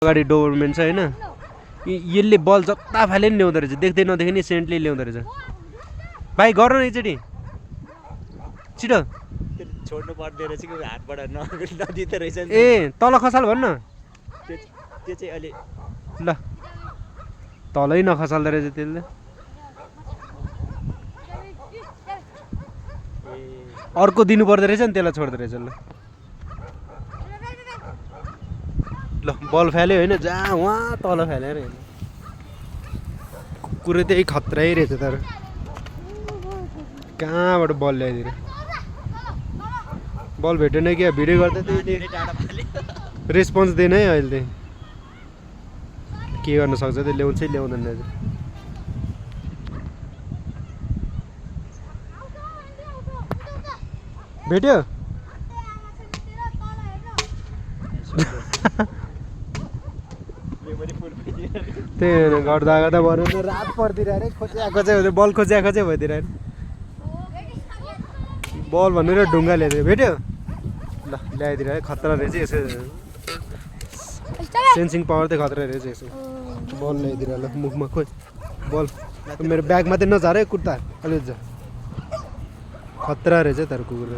अगाडि डोबरमेन छ हैन यसले बल जता फाले नि ल्याउँदो रहेछ देख्दै नदेख्ने सेन्टले ल्याउँदो रहेछ भाइ गर न एकचोटि छिटो छोड्नु पर्दैन रहेछ कि हातबाट नदिँदो रहेछ नि ए तल खसाल भन्न त्यो चाहिँ अलि ल तलै नखसाल्दो रहेछ त्यसले अर्को दिनु पर्दो रहेछ नि त्यसलाई छोड्दो रहेछ ल बल फाल्यो होइन जहाँ वहाँ तल फाल्यो अरे कुकुर त्यही खत्रै रहेछ तर कहाँबाट बल ल्याइदिएर बल भेटेन क्या भिडियो गर्दा त्यही रेस्पोन्स दिएन है अहिले के गर्न सक्छ त्यो ल्याउँछै ल्याउँदैन रहेछ भेट्यो त्यही गर्दा गर्दा भयो रात पर्दिरहेको खोज्याएको चाहिँ बल खोज्याएको चाहिँ भइदिरहेको बल भनेर ढुङ्गा ल्याइदियो भेट्यो ल ल्याइदिएर खतरा रहेछ यसो सेन्सिङ पावर चाहिँ खतरा रहेछ यसो बल ल्याइदिएर ल मुखमा खोइ बल मेरो ब्याग मात्रै नझार है कुर्ता अलि खतरा रहेछ तर कुकुर